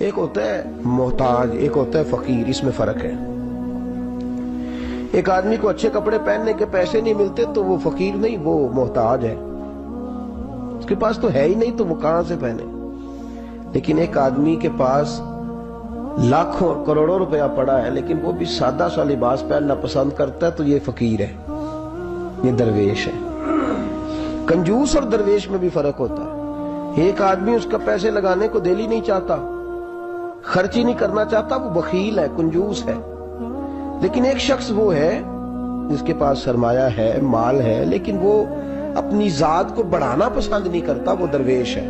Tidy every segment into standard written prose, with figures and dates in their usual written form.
ایک ہوتا ہے محتاج، ایک ہوتا ہے فقیر، اس میں فرق ہے۔ ایک آدمی کو اچھے کپڑے پہننے کے پیسے نہیں ملتے تو وہ فقیر نہیں، وہ محتاج ہے، اس کے پاس تو ہے ہی نہیں تو وہ کہاں سے پہنے۔ لیکن ایک آدمی کے پاس لاکھوں کروڑوں روپیہ پڑا ہے لیکن وہ بھی سادہ سا لباس پہننا پسند کرتا ہے تو یہ فقیر ہے، یہ درویش ہے۔ کنجوس اور درویش میں بھی فرق ہوتا ہے۔ ایک آدمی اس کا پیسے لگانے کو دل ہی نہیں چاہتا، خرچ ہی نہیں کرنا چاہتا، وہ بخیل ہے، کنجوس ہے۔ لیکن ایک شخص وہ ہے جس کے پاس سرمایہ ہے، مال ہے، لیکن وہ اپنی ذات کو بڑھانا پسند نہیں کرتا، وہ درویش ہے،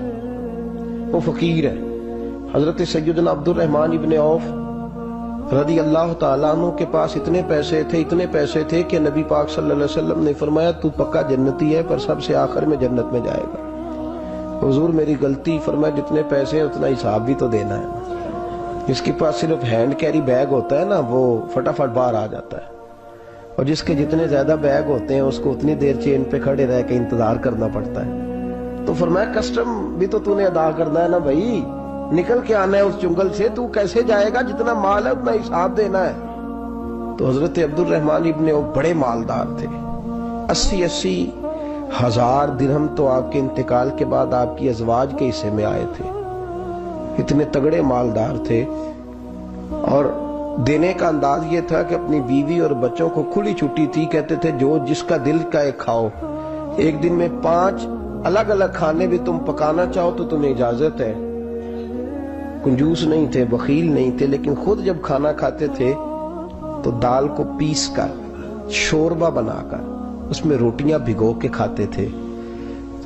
وہ فقیر ہے۔ حضرت سیدنا عبد الرحمن ابن عوف رضی اللہ تعالیٰ عنہ کے پاس اتنے پیسے تھے کہ نبی پاک صلی اللہ علیہ وسلم نے فرمایا تو پکا جنتی ہے پر سب سے آخر میں جنت میں جائے گا۔ حضور میری غلطی، فرمایا جتنے پیسے ہیں اتنا حساب بھی تو دینا ہے۔ جس کے پاس صرف ہینڈ کیری بیگ ہوتا ہے نا وہ فٹافٹ باہر آ جاتا ہے، اور جس کے جتنے زیادہ بیگ ہوتے ہیں اس کو اتنی دیر چین پہ کھڑے رہ کے انتظار کرنا پڑتا ہے۔ تو فرمایا کسٹم بھی تو نے ادا کرنا ہے نا بھائی، نکل کے آنا ہے اس جنگل سے، تو کیسے جائے گا؟ جتنا مال ہے اتنا حساب دینا ہے۔ تو حضرت عبد الرحمن ابن وہ بڑے مالدار تھے، 80 ہزار درہم تو آپ کے انتقال کے بعد آپ کی ازواج کے حصے میں آئے تھے، اتنے تگڑے مالدار تھے۔ اور دینے کا انداز یہ تھا کہ اپنی بیوی اور بچوں کو کھلی چھٹی تھی، کہتے تھے جو جس کا دل کا ایک کھاؤ، ایک دن میں 5 الگ الگ کھانے بھی تم پکانا چاہو تو تمہیں اجازت ہے۔ کنجوس نہیں تھے، بخیل نہیں تھے، لیکن خود جب کھانا کھاتے تھے تو دال کو پیس کر شوربہ بنا کر اس میں روٹیاں بھگو کے کھاتے تھے۔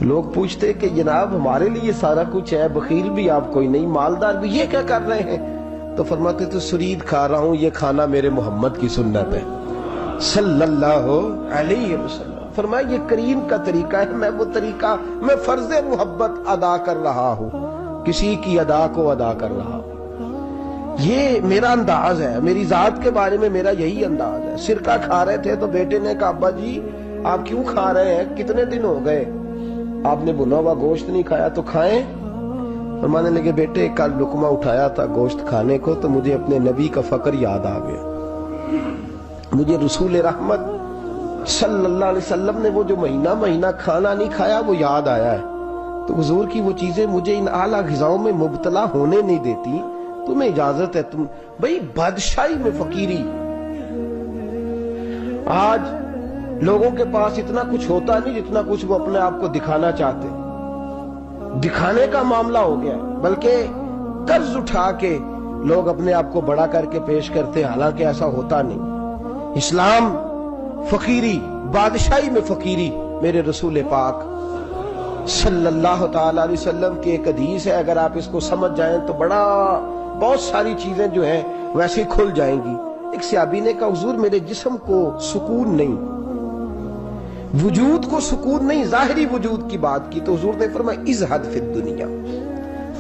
لوگ پوچھتے کہ جناب ہمارے لیے سارا کچھ ہے، بخیل بھی آپ کوئی نہیں، مالدار بھی، یہ کیا کر رہے ہیں؟ تو فرماتے تھے سرید کھا رہا ہوں، یہ کھانا میرے محمد کی سنت ہے صلی اللہ علیہ وسلم۔ فرمایا یہ کریم کا طریقہ ہے، میں وہ طریقہ، میں فرض محبت ادا کر رہا ہوں، کسی کی ادا کو ادا کر رہا ہوں، یہ میرا انداز ہے، میری ذات کے بارے میں میرا یہی انداز ہے۔ سرکہ کھا رہے تھے تو بیٹے نے کہا ابا جی آپ کیوں کھا رہے ہیں، کتنے دن ہو گئے آپ نے بھنا ہوا گوشت نہیں کھایا، تو کھائیں۔ فرمانے لگے بیٹے کل لقمہ اٹھایا تھا گوشت کھانے کو تو مجھے اپنے نبی کا فقر یاد آ گیا، مجھے رسول رحمت صلی اللہ علیہ وسلم نے وہ جو مہینہ کھانا نہیں کھایا وہ یاد آیا ہے۔ تو حضور کی وہ چیزیں مجھے ان اعلیٰ غذاؤں میں مبتلا ہونے نہیں دیتی، تمہیں اجازت ہے۔ تم بھئی بادشاہی میں فقیری، آج لوگوں کے پاس اتنا کچھ ہوتا نہیں جتنا کچھ وہ اپنے آپ کو دکھانا چاہتے، دکھانے کا معاملہ ہو گیا، بلکہ قرض اٹھا کے لوگ اپنے آپ کو بڑا کر کے پیش کرتے، حالانکہ ایسا ہوتا نہیں۔ اسلام فقیری، بادشاہی میں فقیری، میرے رسول پاک صلی اللہ تعالی علیہ وسلم کی ایک حدیث ہے، اگر آپ اس کو سمجھ جائیں تو بہت ساری چیزیں جو ہیں ویسے کھل جائیں گی۔ ایک صحابی نے کہا حضور میرے جسم کو سکون نہیں، وجود کو سکون نہیں، ظاہری وجود کی بات کی، تو حضور نے فرمایا ازہد فی الدنیا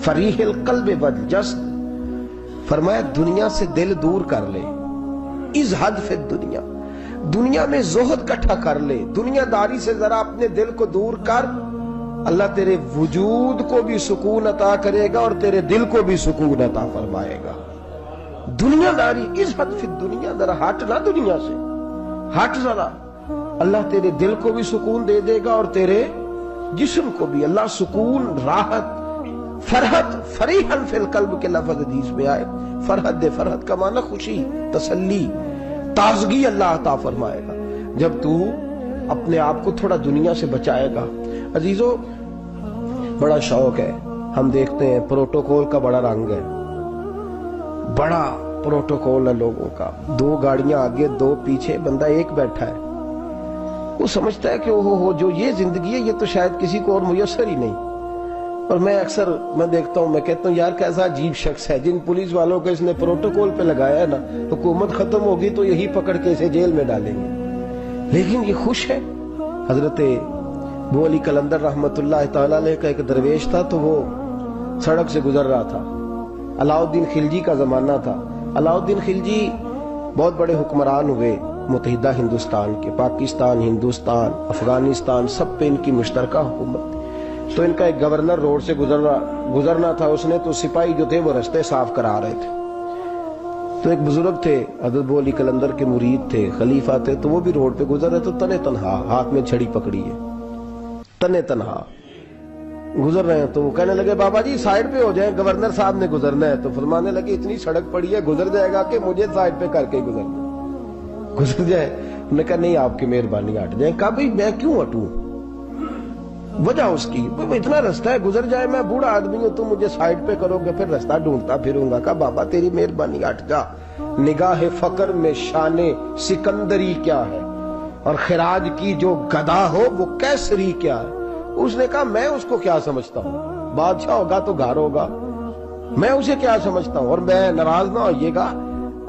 فریح القلب والجسد، فرمایا دنیا سے دل دور کر لے، ازہد فی الدنیا، دنیا میں زہد کٹھا کر لے، دنیا داری سے ذرا اپنے دل کو دور کر، اللہ تیرے وجود کو بھی سکون عطا کرے گا اور تیرے دل کو بھی سکون عطا فرمائے گا۔ دنیا داری، ازہد فی الدنیا، ذرا ہٹ نہ دنیا سے، ہٹ ذرا، اللہ تیرے دل کو بھی سکون دے دے گا اور تیرے جسم کو بھی۔ اللہ سکون، راحت، فرحت، فریحن فی القلب کے لفظ حدیث میں آئے، فرحت دے، فرحت کا معنی خوشی، تسلی، تازگی اللہ عطا فرمائے گا جب تو اپنے آپ کو تھوڑا دنیا سے بچائے گا۔ عزیزو بڑا شوق ہے، ہم دیکھتے ہیں پروٹوکول کا بڑا رنگ ہے، بڑا پروٹوکول ہے لوگوں کا، 2 گاڑیاں آگے 2 پیچھے، بندہ ایک بیٹھا ہے، وہ سمجھتا ہے کہ جو یہ زندگی ہے یہ تو شاید کسی کو اور میسر ہی نہیں۔ اور میں اکثر دیکھتا ہوں، میں کہتا ہوں یار کیسا عجیب شخص ہے، جن پولیس والوں کو اس نے پروٹوکول پہ لگایا ہے نا، حکومت ختم ہوگی تو یہی پکڑ کے اسے جیل میں ڈالیں گے، لیکن یہ خوش ہے۔ حضرت ابو علی قلندر رحمت اللہ تعالی علیہ کا ایک درویش تھا، تو وہ سڑک سے گزر رہا تھا، علاؤ الدین خلجی کا زمانہ تھا۔ علاؤ الدین خلجی بہت بڑے حکمران ہوئے متحدہ ہندوستان کے، پاکستان، ہندوستان، افغانستان، سب پہ ان کی مشترکہ حکومت۔ تو ان کا ایک گورنر روڈ سے گزرنا تھا، اس نے تو سپاہی جو تھے وہ رستے صاف کرا رہے تھے، تو ایک بزرگ تھے حضرت ابو علی قلندر کے مرید تھے، خلیفہ تھے، تو وہ بھی روڈ پہ گزر رہے، تو تنے تنہا ہاتھ میں چھڑی پکڑی ہے، تنے تنہا گزر رہے ہیں۔ تو وہ کہنے لگے بابا جی سائیڈ پہ ہو جائیں، گورنر صاحب نے گزرنا ہے۔ تو فرمانے لگے اتنی سڑک پڑی ہے، گزر جائے گا کہ مجھے سائیڈ پہ کر کے گزر جائے؟ انہوں نے کہا نہیں آپ کی مہربانی ہٹ جائیں۔ کہا بھئی میں کیوں ہٹوں؟ وجہ اس کی اتنا رستہ ہے، گزر جائے، میں بوڑھا آدمی ہوں، تم مجھے سائیڈ پہ کرو گے، پھر رستہ ڈھونڈتا پھروں گا۔ کہا بابا تیری مہربانی ہٹ جا، نگاہ فقر میں شان سکندری کیا ہے، اور خراج کی جو گدا ہو وہ کیسری کیا ہے۔ اس نے کہا میں اس کو کیا سمجھتا ہوں، بادشاہ ہوگا تو گھر ہوگا، میں اسے کیا سمجھتا ہوں، اور میں ناراض نہ ہوئیے گا،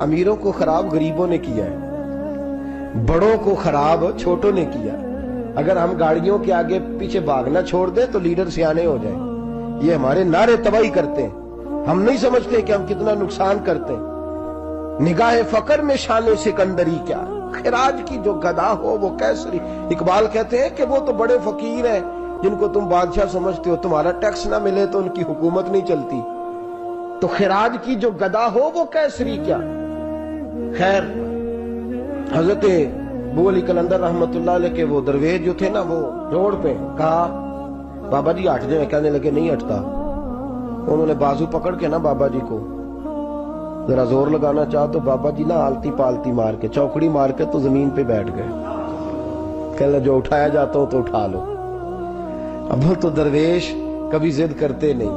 امیروں کو خراب غریبوں نے کیا ہے، بڑوں کو خراب چھوٹوں نے کیا۔ اگر ہم گاڑیوں کے آگے پیچھے بھاگنا چھوڑ دیں تو لیڈر سیانے ہو جائیں، یہ ہمارے نعرے تباہی کرتے ہیں، ہم نہیں سمجھتے کہ ہم کتنا نقصان کرتے ہیں۔ نگاہ فقر میں شان سکندری کیا، خراج کی جو گدا ہو وہ کیسری۔ اقبال کہتے ہیں کہ وہ تو بڑے فقیر ہیں جن کو تم بادشاہ سمجھتے ہو، تمہارا ٹیکس نہ ملے تو ان کی حکومت نہیں چلتی، تو خراج کی جو گدا ہو وہ کیسری کیا۔ خیر حضرت ابو علی قلندر رحمت اللہ علیہ کے وہ درویش جو تھے نا، وہ روڈ پہ کہا بابا جی ہٹ جائیں، کہنے لگے نہیں ہٹتا۔ انہوں نے بازو پکڑ کے نا بابا جی کو ذرا زور لگانا چاہا تو بابا جی نا آلتی پالتی مار کے چوکڑی مار کے تو زمین پہ بیٹھ گئے، کہنے لگے جو اٹھایا جاتا ہوں تو اٹھا لو۔ اب وہ تو درویش کبھی ضد کرتے نہیں،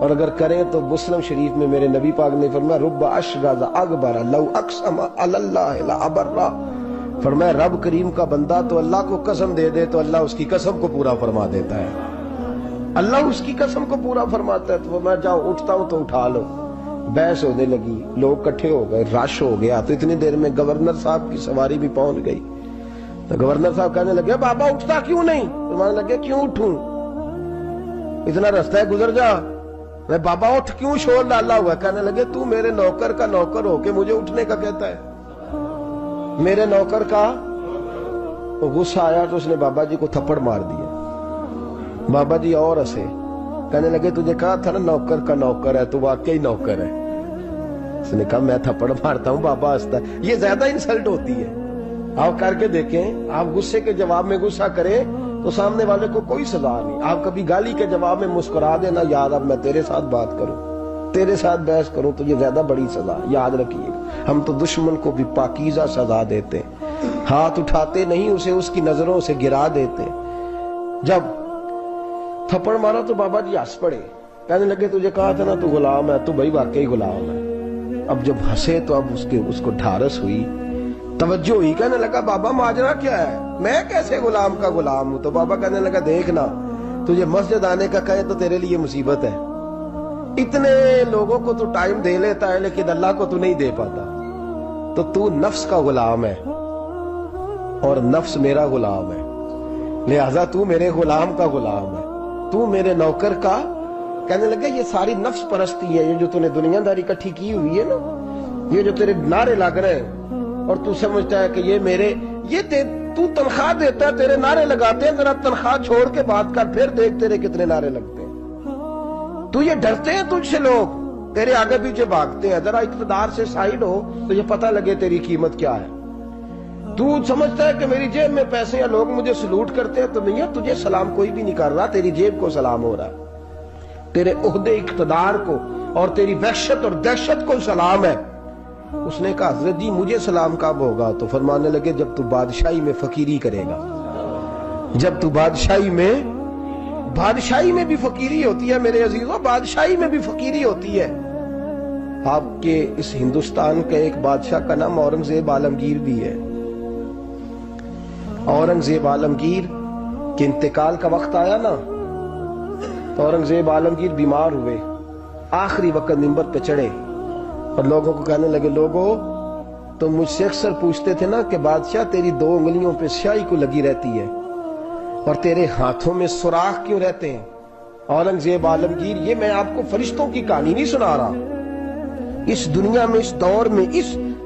اور اگر کریں تو مسلم شریف میں میرے نبی پاک نے فرمایا رب اشغاز اکبر لو اقسم علی اللہ لابرہ، فرمایا رب کریم کا بندہ تو اللہ کو قسم دے دے تو اللہ اس کی قسم کو پورا فرما دیتا ہے، اللہ اس کی قسم کو پورا فرماتا ہے۔ تو میں جاؤں اٹھتا ہوں تو اٹھا لو۔ بحث ہونے لگی، لوگ کٹھے ہو گئے، رش ہو گیا، تو اتنی دیر میں گورنر صاحب کی سواری بھی پہنچ گئی۔ تو گورنر صاحب کہنے لگے بابا اٹھتا کیوں نہیں؟ فرمانے لگے کیوں اٹھوں، اتنا رستہ ہے گزر جا۔ میں بابا اٹھ کیوں شور ڈالا ہوا؟ کہنے لگے تو میرے نوکر کا نوکر ہو کے مجھے اٹھنے کا کہتا ہے، میرے نوکر کا۔ تو غصہ آیا تو اس نے بابا جی کو تھپڑ مار دیا۔ بابا جی اور ہنسے، کہنے لگے تجھے کہا تھا نا نوکر کا نوکر ہے، تو واقعی نوکر ہے۔ اس نے کہا میں تھپڑ مارتا ہوں، بابا ہنستا ہے۔ یہ زیادہ انسلٹ ہوتی ہے، آپ کر کے دیکھیں، آپ غصے کے جواب میں غصہ کریں تو سامنے والے کو کوئی سزا نہیں۔ آپ کبھی گالی کے جواب میں مسکرا دینا، یاد اب میں تیرے ساتھ بات کروں، تیرے ساتھ بحث کروں تو یہ زیادہ بڑی سزا، یاد رکھیے گا۔ ہم تو دشمن کو بھی پاکیزہ سزا دیتے ہیں، ہاتھ اٹھاتے نہیں، اسے اس کی نظروں سے گرا دیتے۔ جب تھپڑ مارا تو بابا جی ہنس پڑے، کہنے لگے تجھے کہا تھا نا تو غلام ہے، تو بھائی واقعی غلام ہے۔ اب جب ہنسے تو اب اس کو ڈھارس ہوئی، توجہ ہوئی، کہنے لگا بابا ماجرا کیا ہے، میں کیسے غلام کا غلام ہوں؟ تو بابا کہنے لگا دیکھنا، تجھے مسجد آنے کا کہے تو تیرے لیے مصیبت ہے، اتنے لوگوں کو تو ٹائم دے لیتا ہے لیکن اللہ کو تو نہیں دے پاتا، تو نفس کا غلام ہے اور نفس میرا غلام ہے، لہذا تو میرے غلام کا غلام ہے، تو میرے نوکر کا۔ کہنے لگے یہ ساری نفس پرستی ہے، یہ جو تو نے دنیا داری اکٹھی کی ہوئی ہے نا، یہ جو تیرے نعرے لگ رہے ہیں اور تو سمجھتا ہے کہ یہ میرے، تو تنخواہ دیتا ہے، تیرے نعرے لگاتے ہیں، ذرا تنخواہ چھوڑ کے بات کر، پھر دیکھ تیرے کتنے نعرے لگتے ہیں۔ تو یہ ڈرتے ہیں تجھ سے، لوگ تیرے آگے پیچھے بھاگتے ہیں، ذرا اقتدار سے سائیڈ ہو تو یہ پتہ لگے تیری قیمت کیا ہے۔ تو سمجھتا ہے کہ میری جیب میں پیسے ہیں، لوگ مجھے سلوٹ کرتے ہیں، تو نہیں ہے، تجھے سلام کوئی بھی نہیں کر رہا، تیری جیب کو سلام ہو رہا ہے، تیرے عہدے اقتدار کو اور تیری وحشت اور دہشت کو سلام ہے۔ اس نے کہا حضرت جی مجھے سلام کب ہوگا؟ تو فرمانے لگے جب تو بادشاہی میں فقیری کرے گا، جب تو بادشاہی میں بھی فقیری ہوتی ہے میرے عزیزوں، بادشاہی میں بھی فقیری ہوتی ہے۔ آپ کے اس ہندوستان کے ایک بادشاہ کا نام اورنگزیب عالمگیر بھی ہے۔ اورنگزیب عالمگیر کے انتقال کا وقت آیا نا، تو اورنگزیب عالمگیر بیمار ہوئے، آخری وقت منبر پہ چڑھے اور لوگوں کو کہنے لگے لوگوں تو مجھ سے اکثر پوچھتے تھے نا کہ بادشاہ تیری 2 انگلیوں پہ سیاہی کو لگی رہتی ہے اور تیرے ہاتھوں میں سوراخ کیوں رہتے ہیں؟ اورنگزیب عالمگیر، یہ میں آپ کو فرشتوں کی کہانی نہیں سنا رہا، اس دنیا میں، اس دور میں،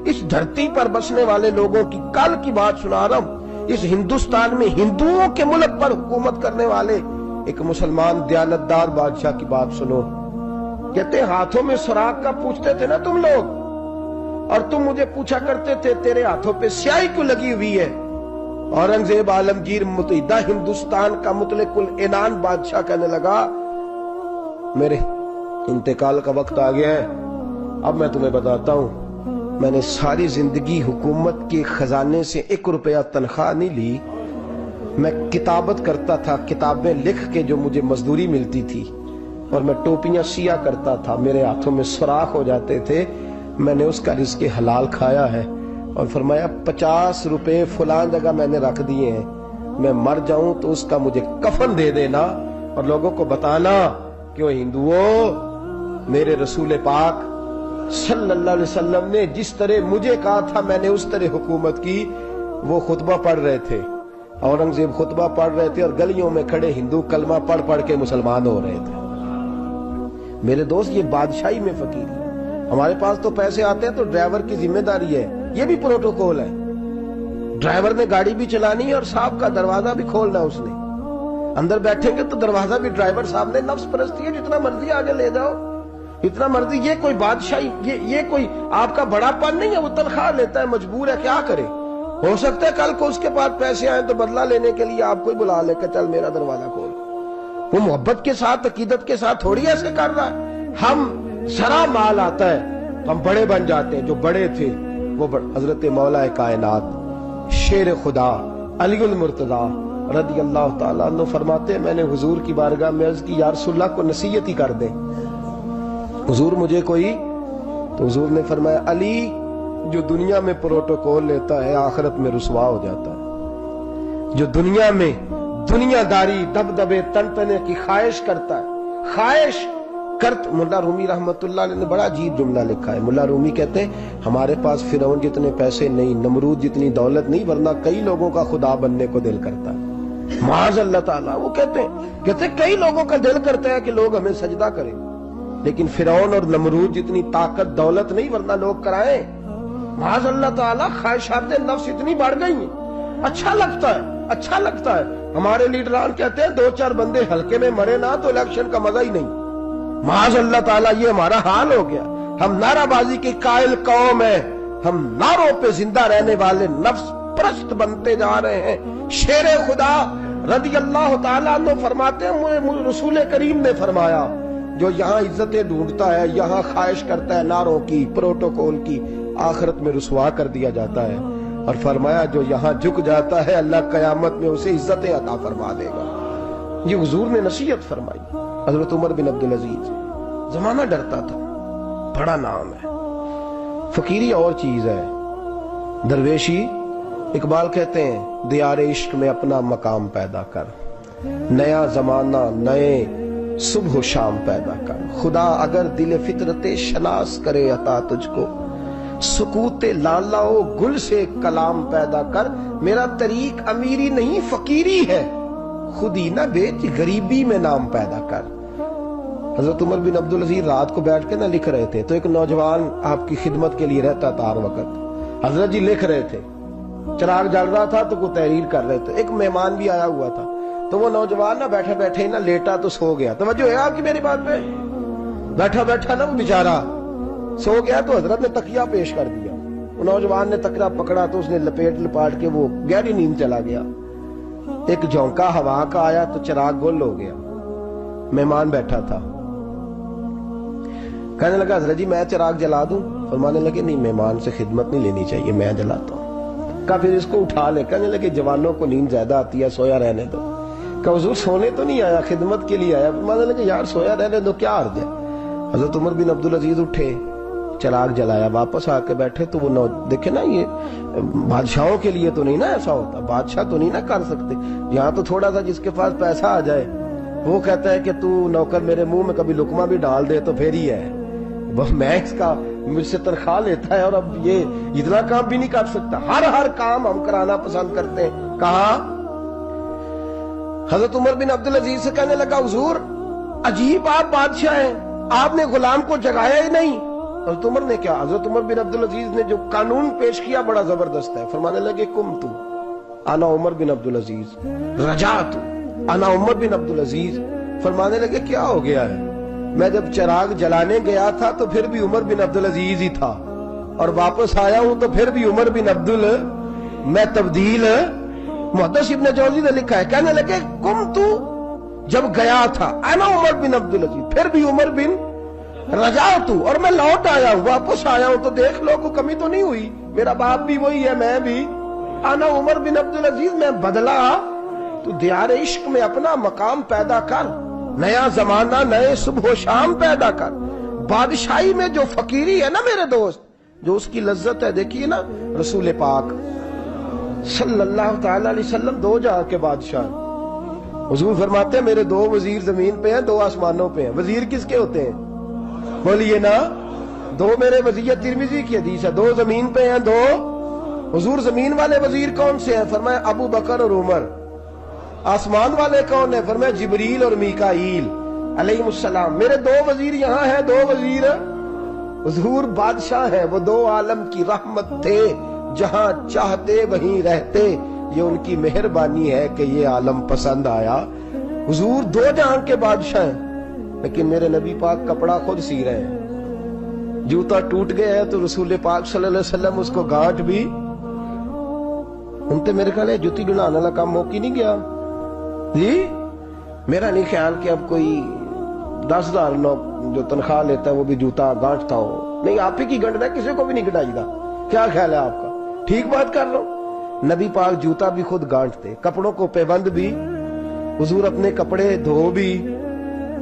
اس دھرتی پر بسنے والے لوگوں کی کل کی بات سنا رہا ہوں۔ اس ہندوستان میں ہندوؤں کے ملک پر حکومت کرنے والے ایک مسلمان دیانتدار بادشاہ کی بات سنو. کہتے ہاتھوں میں سراغ کا پوچھتے تھے نا تم لوگ, اور تم مجھے پوچھا کرتے تھے تیرے ہاتھوں پہ سیاہی کیوں لگی ہوئی ہے. اورنگزیب عالمگیر متحدہ ہندوستان کا مطلق العنان بادشاہ کہنے لگا میرے انتقال کا وقت آ گیا ہے. اب میں تمہیں بتاتا ہوں, میں نے ساری زندگی حکومت کے خزانے سے 1 روپیہ تنخواہ نہیں لی. میں کتابت کرتا تھا, کتابیں لکھ کے جو مجھے مزدوری ملتی تھی, اور میں ٹوپیاں سیا کرتا تھا, میرے ہاتھوں میں سوراخ ہو جاتے تھے. میں نے اس کا رزق حلال کھایا ہے. اور فرمایا 50 روپے فلاں جگہ میں نے رکھ دیے ہیں, میں مر جاؤں تو اس کا مجھے کفن دے دینا, اور لوگوں کو بتانا کہ وہ ہندوؤں میرے رسول پاک صلی اللہ علیہ وسلم نے جس طرح مجھے کہا تھا میں نے اس طرح حکومت کی. وہ خطبہ پڑھ رہے تھے, اورنگزیب خطبہ پڑھ رہے تھے, اور گلیوں میں کھڑے ہندو کلمہ پڑھ پڑھ کے مسلمان ہو رہے تھے. میرے دوست یہ بادشاہی میں فقیری. ہمارے پاس تو پیسے آتے ہیں تو ڈرائیور کی ذمہ داری ہے, یہ بھی پروٹوکول ہے. ڈرائیور نے گاڑی بھی چلانی ہے اور صاحب کا دروازہ بھی کھولنا. اس نے اندر بیٹھیں گے تو دروازہ بھی ڈرائیور صاحب نے. نفس پرستی ہے, جتنا مرضی آگے لے جاؤ, اتنا مرضی. یہ کوئی بادشاہی, یہ کوئی آپ کا بڑا پن نہیں ہے. وہ تنخواہ لیتا ہے, مجبور ہے, کیا کرے. ہو سکتا ہے کل کو اس کے پاس پیسے آئیں تو بدلہ لینے کے لیے آپ کو ہی بلا لے کہ چل میرا دروازہ کھول. وہ محبت کے ساتھ, عقیدت کے ساتھ تھوڑی ایسے کر رہا ہے. ہم ذرا مال آتا ہے تو ہم بڑے بن جاتے ہیں. جو بڑے تھے وہ حضرت مولا کائنات شیر خدا علی المرتضیٰ رضی اللہ تعالیٰ عنہ فرماتے ہیں میں نے حضور کی بارگاہ میں عرض کی یا رسول اللہ کو نصیحت ہی کر دیں حضور مجھے کوئی. تو حضور نے فرمایا علی جو دنیا میں پروٹوکول لیتا ہے آخرت میں رسوا ہو جاتا ہے. جو دنیا میں دنیا داری دبدبے تنتنے کی خواہش کرتا ہے, خواہش ملا رومی رحمت اللہ علیہ نے بڑا عجیب جملہ لکھا ہے. ملا رومی کہتے ہیں ہمارے پاس فرعون جتنے پیسے نہیں, نمرود جتنی دولت نہیں, ورنہ کئی لوگوں کا خدا بننے کو دل کرتا ہے. معاذ اللہ تعالیٰ. وہ کہتے ہیں کئی لوگوں کا دل کرتا ہے کہ لوگ ہمیں سجدہ کریں, لیکن فرعون اور نمرود جتنی طاقت دولت نہیں, ورنہ لوگ کرائیں. معاذ اللہ تعالیٰ. خواہشات نفس اتنی بڑھ گئی ہیں. اچھا لگتا ہے, اچھا لگتا ہے. ہمارے لیڈران کہتے ہیں 2-4 بندے ہلکے میں مرے نہ تو الیکشن کا مزہ ہی نہیں. معاذ اللہ تعالیٰ یہ ہمارا حال ہو گیا. ہم نعرہ بازی کی قائل قوم ہیں, ہم نعروں پہ زندہ رہنے والے نفس پرست بنتے جا رہے ہیں. شیر خدا رضی اللہ تعالیٰ عنہ فرماتے ہیں رسول کریم نے فرمایا جو یہاں عزتیں ڈھونڈتا ہے, یہاں خواہش کرتا ہے نعروں کی, پروٹوکول کی, آخرت میں رسوا کر دیا جاتا ہے. اور فرمایا جو یہاں جھک جاتا ہے اللہ قیامت میں اسے عزتیں عطا فرما دے گا. یہ حضور نے نصیحت فرمائی. حضرت عمر بن عبدالعزیز. زمانہ ڈرتا تھا, بڑا نام ہے. فقیری اور چیز ہے, درویشی. اقبال کہتے ہیں دیار عشق میں اپنا مقام پیدا کر, نیا زمانہ نئے صبح و شام پیدا کر. خدا اگر دل فطرت شناس کرے عطا تجھ کو, سکوت لالا و گل سے کلام پیدا کر. میرا طریق امیری نہیں فقیری ہے, خود ہی نہ بیچ غریبی میں نام پیدا کر. حضرت عمر بن عبدالعزیز رات کو بیٹھ کے نہ لکھ رہے تھے, تو ایک نوجوان آپ کی خدمت کے لیے رہتا تھا ہر وقت. حضرت جی لکھ رہے تھے, چراغ جل رہا تھا تو کوئی تحریر کر رہے تھے. ایک مہمان بھی آیا ہوا تھا, تو وہ نوجوان نہ بیٹھے بیٹھے نہ لیٹا تو سو گیا. توجہ ہے آپ کی میری بات پہ؟ بیٹھا بیٹھا نہ وہ بیچارہ سو گیا, تو حضرت نے تکیہ پیش کر دیا. وہ نوجوان نے تکیہ پکڑا تو اس نے لپاٹ کے وہ گہری نیند چلا گیا. ایک جھونکا ہوا کا آیا تو چراغ گل ہو گیا. مہمان بیٹھا تھا, کہنے لگا حضرت جی میں چراغ جلا دوں؟ فرمانے لگے نہیں, مہمان سے خدمت نہیں لینی چاہیے, میں جلاتا ہوں. کہا پھر اس کو اٹھا لے. کہنے لگے جوانوں کو نیند زیادہ آتی ہے, سویا رہنے دو. کہا حضور سونے تو نہیں آیا, خدمت کے لیے آیا. فرمانے لگے یار سویا رہنے دو, کیا عرض ہے. حضرت عمر بن عبدالعزیز اٹھے, چراغ جلایا, واپس آ کے بیٹھے تو وہ دیکھے نا یہ بادشاہوں کے لیے تو نہیں نا ایسا ہوتا, بادشاہ تو نہیں نا کر سکتے. یہاں تو تھوڑا سا جس کے پاس پیسہ آ جائے وہ کہتا ہے کہ تو نوکر میرے منہ میں کبھی لقمہ بھی ڈال دے تو پھر ہی ہے. میں اس کا مجھ سے تنخواہ لیتا ہے اور اب یہ اتنا کام بھی نہیں کر سکتا. ہر کام ہم کرانا پسند کرتے ہیں. کہا حضرت عمر بن عبدالعزیز سے کہنے لگا حضور عجیب آپ بادشاہ ہیں, آپ نے غلام کو جگایا ہی نہیں. حضرت عمر نے کیا, حضرت عمر بن عبدالعزیز نے جو قانون پیش کیا بڑا زبردست ہے. فرمانے لگے کم تو انا عمر بن عبدالعزیز رجعت انا عمر بن عبد العزیز. فرمانے لگے کیا ہو گیا ہے؟ میں جب چراغ جلانے گیا تھا تو پھر بھی عمر بن عبد العزیز ہی تھا, اور واپس آیا ہوں تو پھر بھی عمر بن میں تبدیل. محدث ابن جوزی نے لکھا ہے, کہنے لگے کم تو جب گیا تھا انا عمر بن عبد العزیز, پھر بھی عمر بن رجعت, اور میں لوٹ آیا ہوں, واپس آیا ہوں تو دیکھ لو کوئی کمی تو نہیں ہوئی, میرا باپ بھی وہی ہے, میں بھی انا عمر بن عبد العزیز, میں بدلا. تو دیار عشق میں اپنا مقام پیدا کر, نیا زمانہ نئے صبح و شام پیدا کر. بادشاہی میں جو فقیری ہے نا میرے دوست, جو اس کی لذت ہے, دیکھیے نا رسول پاک صلی اللہ تعالی علیہ وسلم دو جہاں کے بادشاہ. حضور فرماتے ہیں میرے دو وزیر زمین پہ ہیں, دو آسمانوں پہ ہیں. وزیر کس کے ہوتے ہیں؟ بولیے نا, دو میرے وزیر, ترمذی کی حدیث ہے, دو زمین پہ ہیں, دو. حضور زمین والے وزیر کون سے ہیں؟ فرمایا ابو بکر اور عمر. آسمان والے کون ہیں؟ فرمایا جبریل اور میکائیل علیہ السلام. میرے دو وزیر یہاں ہیں, دو وزیر. حضور بادشاہ ہیں, وہ دو عالم کی رحمت تھے, جہاں چاہتے وہیں رہتے, یہ ان کی مہربانی ہے کہ یہ عالم پسند آیا. حضور دو جہاں کے بادشاہ ہیں, لیکن میرے نبی پاک کپڑا خود سی رہے ہیں. جوتا ٹوٹ گیا ہے تو رسول پاک صلی اللہ علیہ وسلم اس کو گانٹ بھی, انتے میرے خیال ہے جوتی گنانے والا کام موقع نہیں گیا جی. میرا نہیں خیال کہ اب کوئی 10,000 جو تنخواہ لیتا ہے وہ بھی جوتا گانٹتا ہو. نہیں, آپ ہی کی گنٹنا ہے, کسی کو بھی نہیں گٹائی گا. کیا خیال ہے آپ کا؟ ٹھیک بات کر رہا ہوں. نبی پاک جوتا بھی خود گانٹتے, کپڑوں کو پیبند بھی, حضور اپنے کپڑے دھو بھی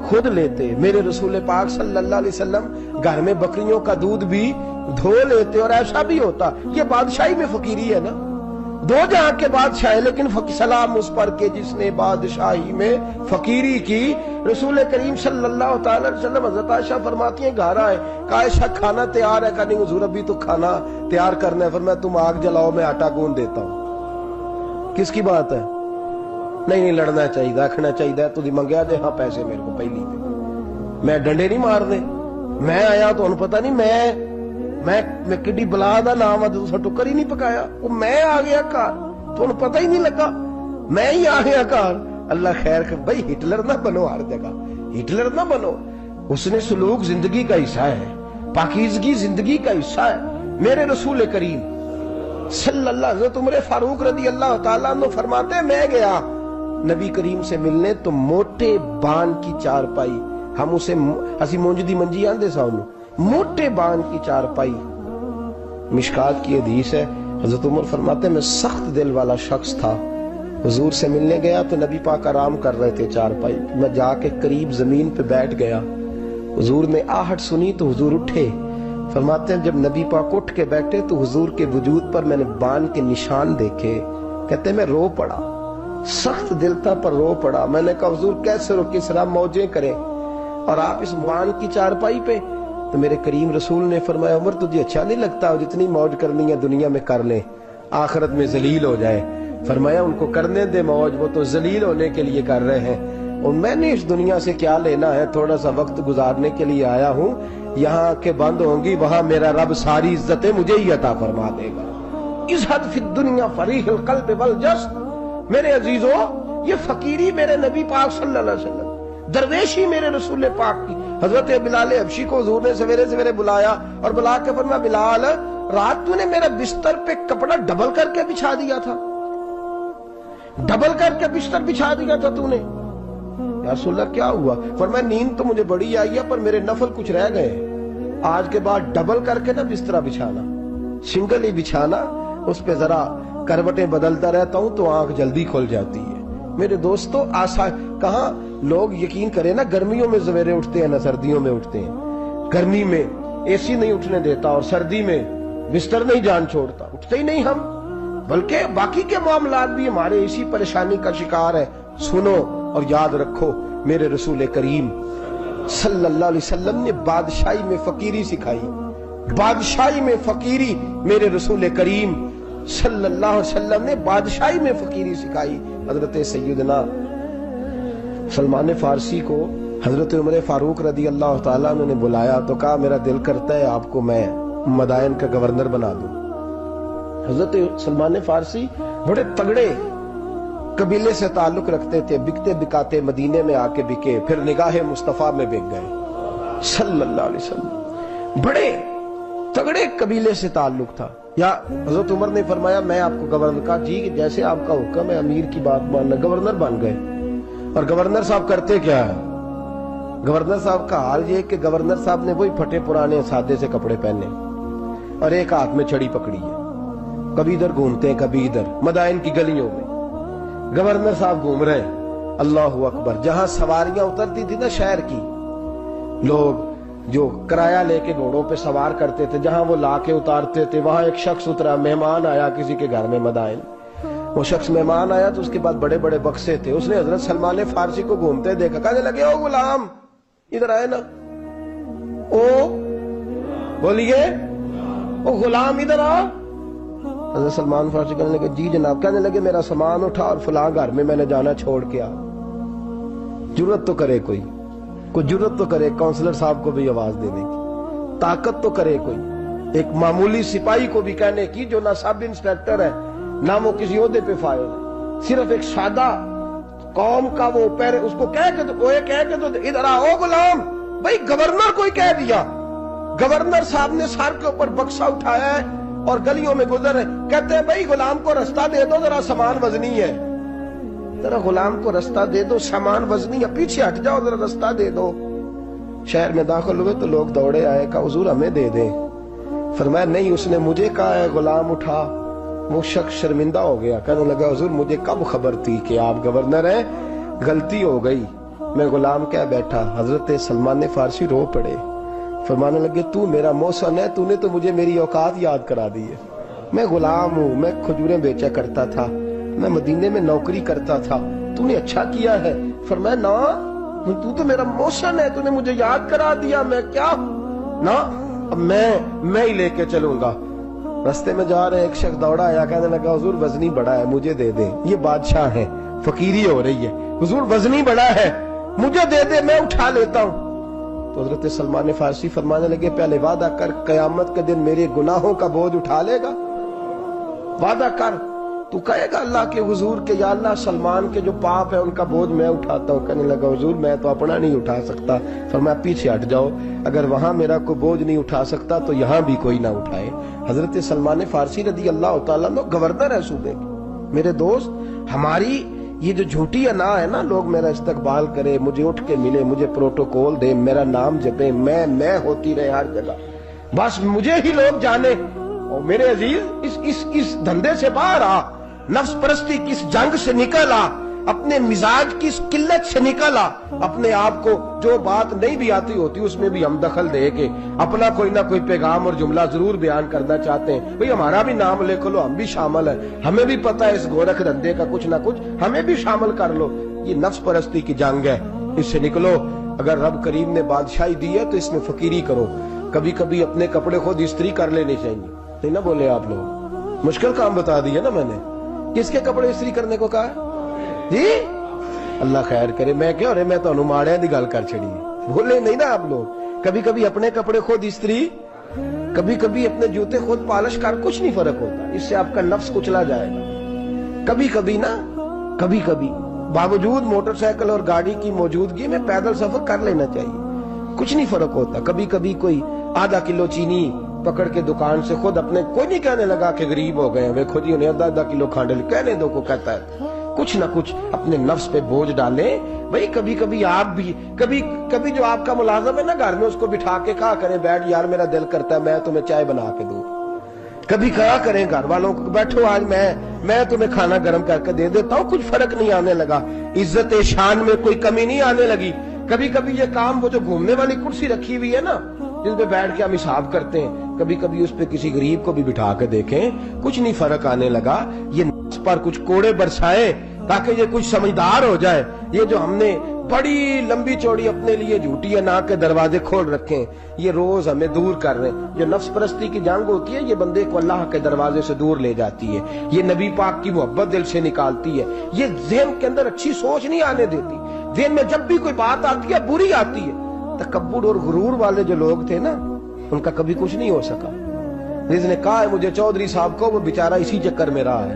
خود لیتے. میرے رسول پاک صلی اللہ علیہ وسلم گھر میں بکریوں کا دودھ بھی دھو لیتے, اور ایسا بھی ہوتا. یہ بادشاہی میں فقیری ہے نا, دو جہاں کے بادشاہ ہے, لیکن سلام اس پر کہ جس نے بادشاہی میں فقیری کی. رسول کریم صلی اللہ تعالی علیہ وسلم, حضرت عائشہ فرماتی ہیں گھر آئے, کہا عائشہ کھانا تیار ہے؟ کہا نہیں حضور ابھی تو کھانا تیار کرنا ہے. فرمایا تم آگ جلاؤ, میں آٹا گوندھ دیتا ہوں. کس کی بات ہے؟ نہیں لڑنا چاہیے, رکھنا چاہیے. تو منگیا دے ہاں پیسے میرے کو پہلی دے, میں ڈنڈے نہیں مار دے. میں آیا تو انہوں پتہ نہیں میں کڈی بلا دا نام ہے, دوسرا ٹکر ہی نہیں پکایا. وہ میں آ گیا کار تو انہوں پتہ ہی نہیں لگا, میں ہی آ گیا کار. اللہ خیر کر بھائی, ہٹلر نہ بنو, ہر جگہ ہٹلر نہ بنو. اس نے سلوک زندگی کا حصہ ہے, پاکیزگی زندگی کا حصہ ہے. میرے رسول کریم صلی اللہ علیہ وسلم, عمر فاروق رضی اللہ تعالیٰ عنہ فرماتے ہیں میں گیا نبی کریم سے ملنے تو موٹے بان کی چارپائی, ہم اسے اسی مونج دی منجی آندے سا انہوں, موٹے بان کی چارپائی. مشکات کی حدیث ہے, حضرت عمر فرماتے ہیں میں سخت دل والا شخص تھا, حضور سے ملنے گیا تو نبی پاک آرام کر رہے تھے چارپائی, میں جا کے قریب زمین پہ بیٹھ گیا. حضور نے آہٹ سنی تو حضور اٹھے. فرماتے ہیں جب نبی پاک اٹھ کے بیٹھے تو حضور کے وجود پر میں نے بان کے نشان دیکھے. کہتے ہیں میں رو پڑا, سخت دل تھا پر رو پڑا. میں نے کہا حضور کیسے رو, کس طرح موجیں کریں, اور آپ اس بان کی چارپائی پہ. تو میرے کریم رسول نے فرمایا عمر تجھے اچھا نہیں لگتا, جتنی موج کرنی ہے دنیا میں کر لیں, آخرت میں ذلیل ہو جائے. فرمایا ان کو کرنے دے موج, وہ تو ذلیل ہونے کے لیے کر رہے ہیں, اور میں نے اس دنیا سے کیا لینا ہے, تھوڑا سا وقت گزارنے کے لیے آیا ہوں. یہاں کے بند ہوں گی, وہاں میرا رب ساری عزتیں مجھے ہی عطا فرما دے گا. ازہد فی الدنیا فریح القلب والجسد. میرے عزیزوں, یہ فقیری میرے نبی پاک صلی اللہ علیہ وسلم, درویشی میرے رسول پاک کی. حضرت بلال حبشی کو حضور نے سویرے سویرے بلایا اور بلا کے فرمایا بلال رات تو نے میرے بستر پہ کپڑا ڈبل کر کے بچھا دیا تھا, ڈبل کر کے بستر بچھا دیا تھا تو نے. یا رسول اللہ کیا ہوا؟ فرمایا نیند تو مجھے بڑی آئی ہے پر میرے نفل کچھ رہ گئے, آج کے بعد ڈبل کر کے نہ بستر بچھانا, سنگل ہی بچھانا, اس پہ ذرا کروٹیں بدلتا رہتا ہوں تو آنکھ جلدی کھل جاتی ہے. میرے دوستو کہاں لوگ یقین کریں نا, گرمیوں میں سویرے اٹھتے ہیں نہ سردیوں میں اٹھتے ہیں. گرمی میں اے سی نہیں اٹھنے دیتا اور سردی میں بستر نہیں جان چھوڑتا, اٹھتے ہی نہیں ہم, بلکہ باقی کے معاملات بھی ہمارے اسی پریشانی کا شکار ہے. سنو اور یاد رکھو, میرے رسول کریم صلی اللہ علیہ وسلم نے بادشاہی میں فقیری سکھائی, بادشاہی میں فقیری. میرے رسول کریم صلی اللہ علیہ وسلم نے بادشاہی میں فقیری سکھائی. حضرت سیدنا سلمان فارسی کو حضرت عمر فاروق رضی اللہ تعالیٰ عنہ نے بلایا تو کہا میرا دل کرتا ہے آپ کو میں مدائن کا گورنر بنا دوں. حضرت سلمان فارسی بڑے تگڑے قبیلے سے تعلق رکھتے تھے، بکتے بکاتے مدینے میں آ کے بکے، پھر نگاہ مصطفیٰ میں بک گئے صلی اللہ علیہ وسلم۔ بڑے تگڑے قبیلے سے تعلق تھا۔ یا حضرت عمر نے فرمایا میں آپ کو گورنر کا، جی جیسے آپ کا حکم ہے امیر کی بات ماننا، گورنر بن گئے۔ اور گورنر صاحب کرتے کیا ہے؟ گورنر صاحب کا حال یہ کہ گورنر صاحب نے وہی پھٹے پرانے سادے سے کپڑے پہنے اور ایک ہاتھ میں چھڑی پکڑی ہے، کبھی ادھر گھومتے ہیں کبھی ادھر، مدائن کی گلیوں میں گورنر صاحب گھوم رہے ہیں۔ اللہ اکبر۔ جہاں سواریاں اترتی تھی نا شہر کی، لوگ جو کرایہ لے کے گھوڑوں پہ سوار کرتے تھے، جہاں وہ لا کے اتارتے تھے، وہاں ایک شخص اترا، مہمان آیا کسی کے گھر میں مدائن۔ وہ شخص مہمان آیا تو اس کے بعد بڑے بڑے بکسے تھے، اس نے حضرت سلمان فارسی کو گھومتے دیکھا، کہنے لگے او غلام ادھر آئے نا، او بولیے او غلام ادھر آ۔ حضرت سلمان فارسی کہنے لگے جی جناب۔ کہنے لگے میرا سامان اٹھا اور فلاں گھر میں نے جانا چھوڑ کے آ۔ جرت تو کرے کوئی جرت تو کرے کونسلر صاحب کو بھی آواز دینے کی، طاقت تو کرے کوئی، ایک معمولی سپاہی کو بھی کہنے کی جو نہ سب انسپیکٹر ہے نہ وہ کسی عہدے پہ فائل ہے، صرف ایک سادہ قوم کا وہ پیر، اس کو کہہ کے تو ادھر آؤ غلام۔ بھائی گورنر کوئی کہہ دیا، گورنر صاحب نے سر کے اوپر بکسا اٹھایا ہے اور گلیوں میں گزر رہے، کہتے ہیں بھائی غلام کو رستہ دے دو، ذرا سامان وزنی ہے، ذرا غلام کو رستہ دے دو، سامان وزنی ہے، پیچھے ہٹ جاؤ، ذرا رستہ دے دو۔ شہر میں داخل ہوئے تو لوگ دوڑے آئے، کہا حضور ہمیں دے دیں۔ فرمایا نہیں، اس نے مجھے کہا ہے غلام اٹھا۔ وہ شخص شرمندہ ہو گیا، کہنے لگا حضور مجھے کب خبر تھی کہ آپ گورنر ہیں، غلطی ہو گئی، میں غلام کہہ بیٹھا۔ حضرت سلمان فارسی رو پڑے، فرمانے لگے تو میرا محسن ہے، تو نے تو مجھے میری اوقات یاد کرا دی ہے، میں غلام ہوں، میں کھجوریں بیچا کرتا تھا، میں مدینے میں نوکری کرتا تھا، تو نے اچھا کیا ہے۔ فرمایا نا تو میرا محسن ہے، تو نے مجھے یاد کرا دیا، میں کیا نا اب میں ہی لے کے چلوں گا۔ رستے میں جا رہے ایک شخص دوڑا آیا، کہنے لگا حضور وزنی بڑا ہے مجھے دے دیں، یہ بادشاہ ہے، فقیری ہو رہی ہے، حضور وزنی بڑا ہے مجھے دے دے، میں اٹھا لیتا ہوں۔ تو حضرت سلمان فارسی فرمانے لگے پہلے وعدہ کر قیامت کے دن میرے گناہوں کا بوجھ اٹھا لے گا، وعدہ کر، تو کہے گا اللہ کے حضور کے یا اللہ سلمان کے جو پاپ ہے ان کا بوجھ میں اٹھاتا ہوں۔ کہنے لگا حضور میں تو اپنا نہیں اٹھا سکتا۔ فرمایا پیچھے ہٹ جاؤ، اگر وہاں میرا کوئی بوجھ نہیں اٹھا سکتا تو یہاں بھی کوئی نہ اٹھائے۔ حضرت سلمان فارسی رضی اللہ تعالیٰ عنہ گورنر ہے صوبے کے۔ میرے دوست ہماری یہ جو جھوٹی انا ہے نا، لوگ میرا استقبال کرے، مجھے اٹھ کے ملے، مجھے پروٹوکول دے، میرا نام جپے، میں ہوتی رہے ہر جگہ، بس مجھے ہی لوگ جانے۔ اور میرے عزیز اس دھندے سے باہر آ، نفس پرستی کی اس جنگ سے نکل آ، اپنے مزاج کی اس قلت سے نکل آ، اپنے آپ کو جو بات نہیں بھی آتی ہوتی اس میں بھی ہم دخل دے کے اپنا کوئی نہ کوئی پیغام اور جملہ ضرور بیان کرنا چاہتے ہیں۔ بھئی ہمارا بھی نام لکھ لو، ہم بھی شامل ہیں، ہمیں بھی پتہ ہے اس گورکھ دھندے کا کچھ نہ کچھ، ہمیں بھی شامل کر لو۔ یہ نفس پرستی کی جنگ ہے، اس سے نکلو۔ اگر رب کریم نے بادشاہی دی ہے تو اس میں فقیری کرو، کبھی کبھی اپنے کپڑے خود استری کر لینے چاہیے، نہیں نہ بولے آپ لوگ، مشکل کام بتا دیا نا میں نے۔ کس کے کپڑے استری کرنے کو کہا جی؟ اللہ خیر کرے، میں کیا رہے، میں تو ماڑے دی گل کر چھڑی، بولے نہیں نا آپ لوگ۔ کبھی کبھی اپنے کپڑے خود استری، کبھی کبھی اپنے جوتے خود پالش کر، کچھ نہیں فرق ہوتا، اس سے آپ کا نفس کچلا جائے گا۔ کبھی کبھی نا، کبھی کبھی باوجود موٹر سائیکل اور گاڑی کی موجودگی میں پیدل سفر کر لینا چاہیے، کچھ نہیں فرق ہوتا۔ کبھی کبھی کوئی آدھا کلو چینی پکڑ کے دکان سے خود اپنے، کوئی نہیں کہنے لگا کہ غریب ہو گئے، ویکھو جی انہیں آدھا کلو کھانڈے، کہنے دو کو کہتا ہے، کچھ نہ کچھ اپنے نفس پہ بوجھ ڈالیں۔ بھئی کبھی کبھی آپ بھی، کبھی جو آپ کا ملازم ہے نا گھر میں، اس کو بٹھا کے کہا کریں بیٹھ یار میرا دل کرتا ہے میں تمہیں چائے بنا کے دوں۔ کبھی کہا کریں گھر والوں کو بیٹھو آج میں تمہیں کھانا گرم کر کے دے دیتا ہوں، کچھ فرق نہیں آنے لگا، عزت شان میں کوئی کمی نہیں آنے لگی۔ کبھی کبھی یہ کام، وہ جو گھومنے والی کرسی رکھی ہوئی ہے نا جس پہ بیٹھ کے ہم حساب کرتے ہیں، کبھی کبھی اس پہ کسی غریب کو بھی بٹھا کے دیکھیں، کچھ نہیں فرق آنے لگا۔ یہ نفس پر کچھ کوڑے برسائے تاکہ یہ کچھ سمجھدار ہو جائے۔ یہ جو ہم نے بڑی لمبی چوڑی اپنے لیے جھوٹی انا کے دروازے کھول رکھے ہیں، یہ روز ہمیں دور کر رہے ہیں۔ جو نفس پرستی کی جنگ ہوتی ہے یہ بندے کو اللہ کے دروازے سے دور لے جاتی ہے، یہ نبی پاک کی محبت دل سے نکالتی ہے، یہ ذہن کے اندر اچھی سوچ نہیں آنے دیتی۔ ذہن میں جب بھی کوئی بات آتی ہے بری آتی ہے۔ تکبر اور غرور والے جو لوگ تھے نا ان کا کبھی کچھ نہیں ہو سکا۔ جس نے کہا ہے مجھے چودھری صاحب کو، وہ بیچارہ اسی چکر میں رہا ہے،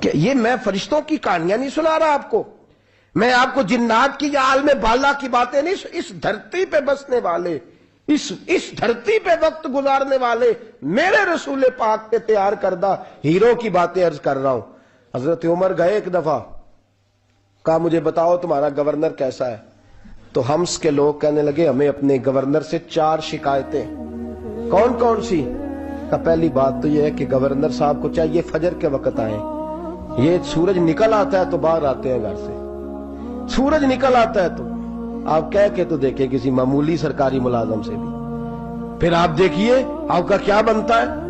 کہ یہ میں فرشتوں کی کہانیاں نہیں سنا رہا آپ کو، میں آپ کو جنات کی یا عالم بالا کی باتیں نہیں، اس دھرتی پہ بسنے والے، اس دھرتی پہ وقت گزارنے والے میرے رسول پاک کے تیار کردہ ہیرو کی باتیں عرض کر رہا ہوں۔ حضرت عمر گئے ایک دفعہ، کہا مجھے بتاؤ تمہارا گورنر کیسا ہے؟ تو ہمس کے لوگ کہنے لگے ہمیں اپنے گورنر سے 4 شکایتیں۔ کون کون سی؟ کہ پہلی بات تو یہ ہے کہ گورنر صاحب کو چاہیے فجر کے وقت آئیں، یہ سورج نکل آتا ہے تو باہر آتے ہیں گھر سے، سورج نکل آتا ہے تو آپ کہہ کے تو دیکھیں کسی معمولی سرکاری ملازم سے بھی، پھر آپ دیکھیے آپ کا کیا بنتا ہے۔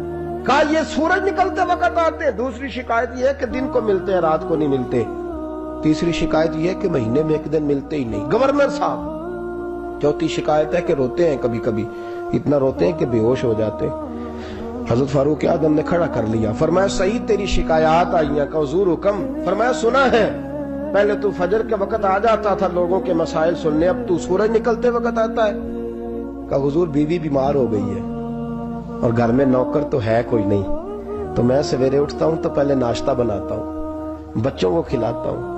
کہا یہ سورج نکلتے وقت آتے ہیں۔ دوسری شکایت یہ ہے کہ دن کو ملتے ہیں رات کو نہیں ملتے۔ تیسری شکایت یہ ہے کہ مہینے میں ایک دن ملتے ہی نہیں گورنر صاحب۔ چوتھی شکایت ہے کہ روتے ہیں، کبھی کبھی اتنا روتے ہیں کہ بے ہوش ہو جاتے ہیں۔ حضرت فاروق اعظم نے کھڑا کر لیا، فرمایا صحیح تیری شکایات آئی ہیں، کہ حضور حکم۔ فرمایا سنا ہے، پہلے تو فجر کے وقت آ جاتا تھا لوگوں کے مسائل سننے، اب تو سورج نکلتے وقت آتا ہے۔ کہ حضور بیوی بیمار ہو گئی ہے اور گھر میں نوکر تو ہے کوئی نہیں، تو میں سویرے اٹھتا ہوں تو پہلے ناشتہ بناتا ہوں، بچوں کو کھلاتا ہوں۔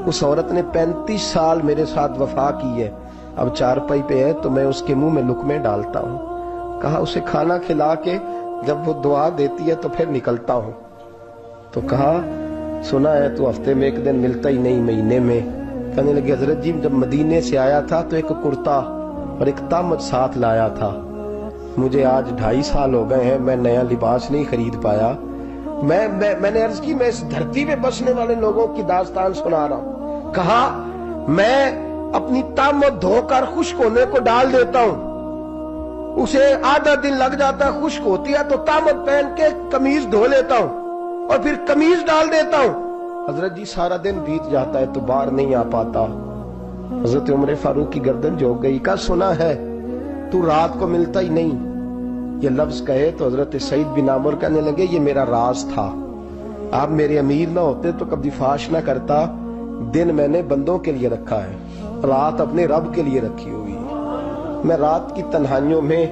اس عورت نے 35 سال میرے ساتھ وفا کی ہے، اب چارپائی پہ ہے تو میں اس کے منہ میں لقمے ڈالتا ہوں۔ کہا اسے کھانا کھلا کے جب وہ دعا دیتی ہے تو پھر نکلتا ہوں۔ تو کہا سنا ہے تو ہفتے میں ایک دن ملتا ہی نہیں، مہینے میں۔ کہنے لگے حضرت جی جب مدینے سے آیا تھا تو ایک کرتا اور ایک تامت ساتھ لایا تھا، مجھے آج 2.5 سال ہو گئے ہیں، میں نیا لباس نہیں خرید پایا۔ میں نے عرض کی میں اس دھرتی پہ بسنے والے لوگوں کی داستان سنا رہا ہوں۔ کہا میں اپنی تامت دھو کر خشک ہونے کو ڈال دیتا ہوں، اسے آدھا دن لگ جاتا ہے، خشک ہوتی ہے تو تامت پہن کے قمیض دھو لیتا ہوں اور پھر قمیض ڈال دیتا ہوں۔ حضرت جی سارا دن بیت جاتا ہے تو باہر نہیں آ پاتا۔ حضرت عمر فاروق کی گردن جھک گئی۔ کا سنا ہے تو رات کو ملتا ہی نہیں، یہ لفظ کہے تو حضرت سعید بن عامر کہنے لگے یہ میرا راز تھا، آپ میرے امیر نہ ہوتے تو کبھی فاش نہ کرتا، دن میں نے بندوں کے لیے رکھا ہے، رات اپنے رب کے لیے رکھی ہوئی ہے۔ میں رات کی تنہائیوں میں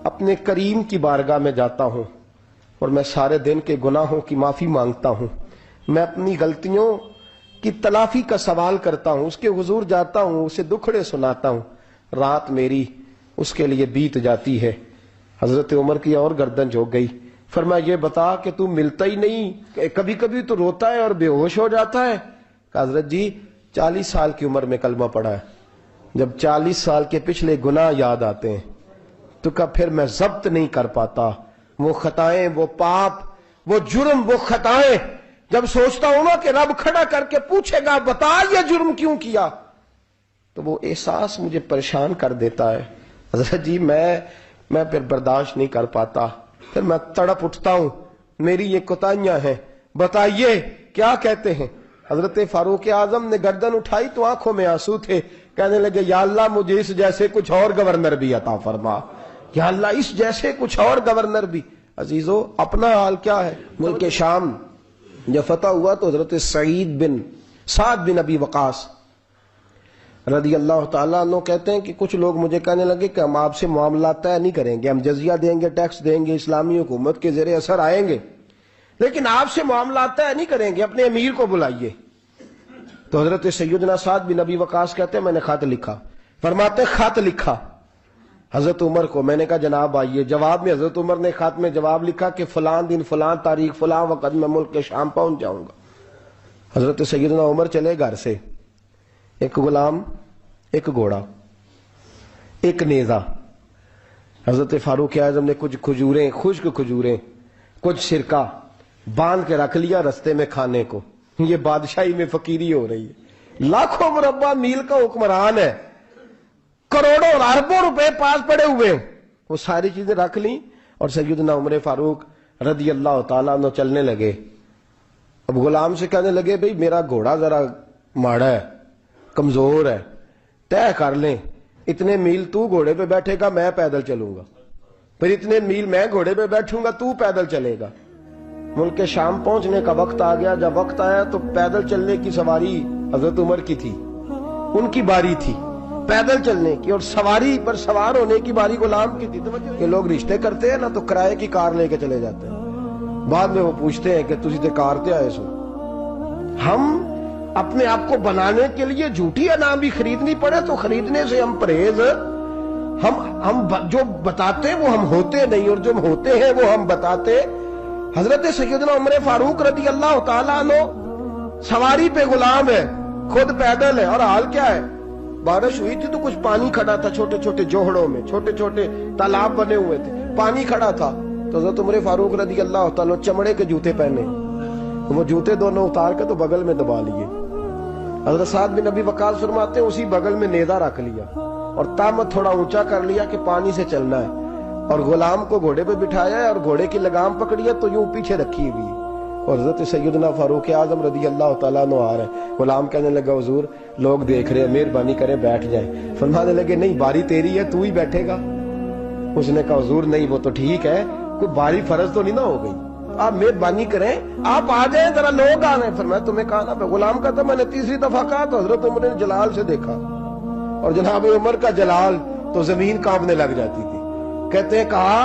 اپنے کریم کی بارگاہ میں جاتا ہوں اور میں سارے دن کے گناہوں کی معافی مانگتا ہوں، میں اپنی غلطیوں کی تلافی کا سوال کرتا ہوں، اس کے حضور جاتا ہوں، اسے دکھڑے سناتا ہوں، رات میری اس کے لیے بیت جاتی ہے۔ حضرت عمر کی اور گردن جھک گئی۔ فرمایا یہ بتا کہ تو ملتا ہی نہیں، کبھی کبھی تو روتا ہے اور بے ہوش ہو جاتا ہے؟ کہ حضرت جی 40 سال کی عمر میں کلمہ پڑھا ہے، جب 40 سال کے پچھلے گناہ یاد آتے ہیں تو پھر میں ضبط نہیں کر پاتا، وہ خطائیں، وہ پاپ، وہ جرم، وہ خطائیں جب سوچتا ہوں نا کہ رب کھڑا کر کے پوچھے گا بتا یہ جرم کیوں کیا، تو وہ احساس مجھے پریشان کر دیتا ہے۔ حضرت جی میں پھر برداشت نہیں کر پاتا، پھر میں تڑپ اٹھتا ہوں، میری یہ کوتاہیاں ہیں، بتائیے کیا کہتے ہیں؟ حضرت فاروق اعظم نے گردن اٹھائی تو آنکھوں میں آنسو تھے، کہنے لگے یا اللہ مجھے اس جیسے کچھ اور گورنر بھی عطا فرما، یا اللہ اس جیسے کچھ اور گورنر بھی۔ عزیزو اپنا حال کیا ہے؟ ملک شام جب فتح ہوا تو حضرت سعد بن ابی وقاص رضی اللہ تعالیٰ عنہ کہتے ہیں کہ کچھ لوگ مجھے کہنے لگے کہ ہم آپ سے معاملات طے نہیں کریں گے، ہم جزیہ دیں گے، ٹیکس دیں گے، اسلامی حکومت کے زیر اثر آئیں گے، لیکن آپ سے معاملات طے نہیں کریں گے، اپنے امیر کو بلائیے۔ تو حضرت سیدنا سعد بن ابی وقاص کہتے ہیں میں نے خط لکھا، فرماتے خط لکھا حضرت عمر کو، میں نے کہا جناب آئیے، جواب میں حضرت عمر نے خط میں جواب لکھا کہ فلان دن فلان تاریخ فلان وقت میں ملک کے شام پہنچ جاؤں گا۔ حضرت سیدنا عمر چلے گھر سے، ایک غلام، ایک گھوڑا، ایک نیزہ۔ حضرت فاروق اعظم نے کچھ کھجوریں، خشک کھجوریں، کچھ سرکہ باندھ کے رکھ لیا رستے میں کھانے کو۔ یہ بادشاہی میں فقیری ہو رہی ہے، لاکھوں مربع میل کا حکمران ہے، کروڑوں اور اربوں روپے پاس پڑے ہوئے، وہ ساری چیزیں رکھ لیں اور سیدنا عمر فاروق رضی اللہ تعالیٰ عنہ چلنے لگے۔ اب غلام سے کہنے لگے بھئی میرا گھوڑا ذرا ماڑا ہے، کمزور ہے، طے کر لیں اتنے میل تو گھوڑے پہ بیٹھے گا میں پیدل چلوں گا، پھر اتنے میل میں گھوڑے پہ بیٹھوں گا تو پیدل چلے گا۔ ملک شام پہنچنے کا وقت آ گیا، جب وقت آیا تو پیدل چلنے کی سواری حضرت عمر کی تھی، ان کی باری تھی پیدل چلنے کی، اور سواری پر سوار ہونے کی باری غلام کی تھی۔ کہ لوگ رشتے کرتے ہیں نا تو کرائے کی کار لے کے چلے جاتے ہیں، بعد میں وہ پوچھتے ہیں کہ تسی تے کار تے آئے سو، ہم اپنے آپ کو بنانے کے لیے جھوٹی انعام بھی خریدنی پڑے تو خریدنے سے ہم پرہیز. ہم جو بتاتے ہیں وہ ہم ہوتے نہیں، اور جو ہوتے ہیں وہ ہم بتاتے. حضرت سیدنا عمر فاروق رضی اللہ تعالیٰ عنہ سواری پہ غلام ہے، خود پیدل ہے، اور حال کیا ہے؟ بارش ہوئی تھی تو کچھ پانی کھڑا تھا چھوٹے چھوٹے جوہڑوں میں، چھوٹے چھوٹے تالاب بنے ہوئے تھے، پانی کھڑا تھا. تو حضرت عمر فاروق رضی اللہ تعالیٰ چمڑے کے جوتے پہنے، وہ جوتے دونوں اتار کے تو بغل میں دبا لیے. حضرت سعد بن ابی وقاص فرماتے ہیں اسی بغل میں نیزہ رکھ لیا اور تامت تھوڑا اونچا کر لیا کہ پانی سے چلنا ہے، اور غلام کو گھوڑے پہ بٹھایا ہے اور گھوڑے کی لگام پکڑی ہے تو یوں پیچھے رکھی ہوئی. اور حضرت سیدنا فاروق اعظم رضی اللہ تعالیٰ عنہ آ رہے ہیں. غلام کہنے لگا حضور لوگ دیکھ رہے ہیں، مہربانی کریں بیٹھ جائیں. فرمانے لگے نہیں، باری تیری ہے، تو ہی بیٹھے گا. اس نے کہا حضور نہیں، وہ تو ٹھیک ہے، کوئی باری فرض تو نہیں نہ ہو گئی، آپ مہربانی کریں آپ آ جائیں، ذرا لوگ آ رہے ہیں. فرمایا تمہیں کہا نا. غلام کا تھا میں نے تیسری دفعہ کہا تو حضرت عمر نے جلال سے دیکھا، اور جناب عمر کا جلال تو زمین کانپنے لگ جاتی تھی. کہتے ہیں کہا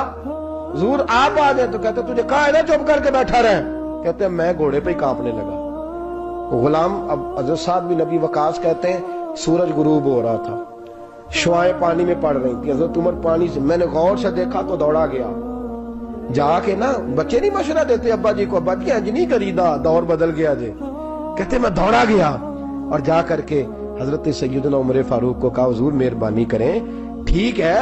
حضور آپ آ جائیں، تو کہتے تجھے کہا ہے نا چپ کر کے بیٹھا رہے. کہتے ہیں میں گھوڑے پہ ہی کانپنے لگا. غلام اب حضرت سعد بن ابی وقاص کہتے ہیں سورج غروب ہو رہا تھا، شعائیں پانی میں پڑ رہی تھی. حضرت عمر پانی سے، میں نے غور سے دیکھا تو دوڑا گیا. جا کے نا بچے نہیں مشورہ دیتے ابا جی کو، ابا جی انج نہیں کریدا، دور بدل گیا جی. کہتے میں دوڑا گیا اور جا کر کے حضرت سیدنا عمر فاروق کو کہا حضور مہربانی کریں، ٹھیک ہے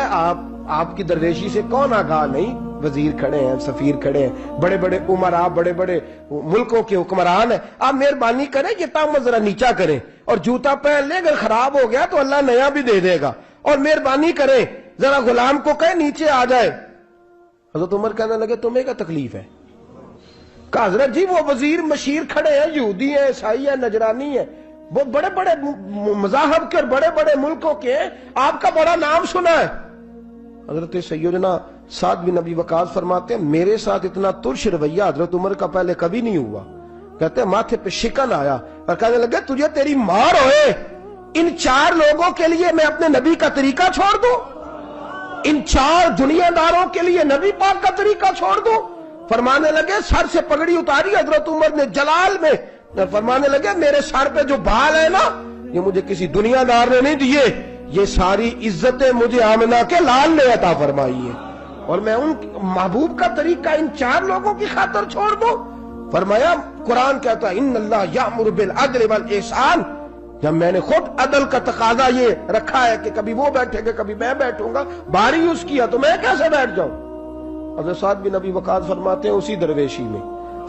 آپ کی درویشی سے کون آگاہ نہیں، وزیر کھڑے ہیں، سفیر کھڑے ہیں، بڑے بڑے عمراء، بڑے بڑے ملکوں کے حکمران ہیں، آپ مہربانی کریں یہ تامت ذرا نیچا کریں، اور جوتا پہن لیں، اگر خراب ہو گیا تو اللہ نیا بھی دے دے گا، اور مہربانی کریں ذرا غلام کو کہیں نیچے آ جائے. حضرت عمر کہنے لگے تمہیں کیا تکلیف ہے؟ کہا حضرت جی وہ وزیر مشیر کھڑے ہیں، یہودی ہیں، عیسائی ہیں، نجرانی ہیں، وہ بڑے بڑے مذاہب کے اور بڑے بڑے ملکوں کے ہیں، آپ کا بڑا نام سنا ہے. حضرت سیدنا سعد بن ابی وقاص فرماتے ہیں میرے ساتھ اتنا ترش رویہ حضرت عمر کا پہلے کبھی نہیں ہوا. کہتے ہیں ماتھے پہ شکن آیا اور کہنے لگے تجھے تیری مار ہوئے، ان 4 لوگوں کے لیے میں اپنے نبی کا طریقہ چھوڑ دوں، ان 4 دنیا داروں کے لیے نبی پاک کا طریقہ چھوڑ دوں. فرمانے لگے سر سے پگڑی اتاری حضرت عمر نے جلال میں، فرمانے لگے میرے سر پہ جو بال ہے نا یہ مجھے کسی دنیا دار نے نہیں دیے، یہ ساری عزتیں مجھے آمنہ کے لال نے عطا فرمائی ہے، اور میں ان محبوب کا طریقہ ان 4 لوگوں کی خاطر چھوڑ دوں. فرمایا قرآن کہتا ہے ان اللہ یأمر بالعدل والاحسان. جب میں نے خود عدل کا تقاضا یہ رکھا ہے کہ کبھی وہ بیٹھے گا کبھی میں بیٹھوں گا، باری اس کیا تو میں کیسے بیٹھ جاؤں. حضرت سعد بن ابی وقاص فرماتے ہیں اسی درویشی میں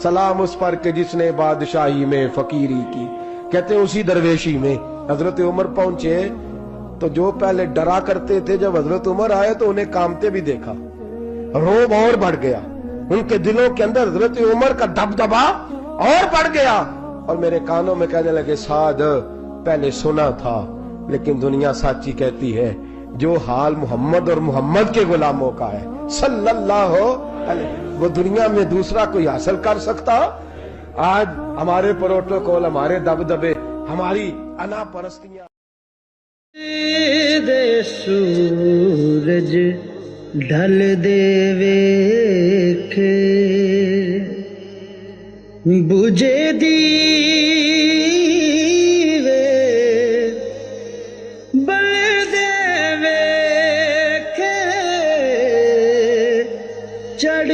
سلام اس پر کہ جس نے بادشاہی میں فقیری کی. کہتے ہیں اسی درویشی میں حضرت عمر پہنچے تو جو پہلے ڈرا کرتے تھے جب حضرت عمر آئے تو انہیں کامتے بھی دیکھا، روب اور بڑھ گیا، ان کے دلوں کے اندر حضرت عمر کا دبدبا اور بڑھ گیا، اور میرے کانوں میں کہنے لگے سعد پہلے سنا تھا لیکن دنیا سچی کہتی ہے جو حال محمد اور محمد کے غلاموں کا ہے صلی اللہ علیہ، وہ دنیا میں دوسرا کوئی حاصل کر سکتا. آج ہمارے پروٹوکول، ہمارے دبدبے، ہماری انا پرستیاں. دے سورج ڈھل دے ویکھے بجے دیوے بل دے ویکھے چڑھ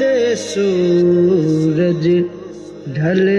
دے سورج ڈھل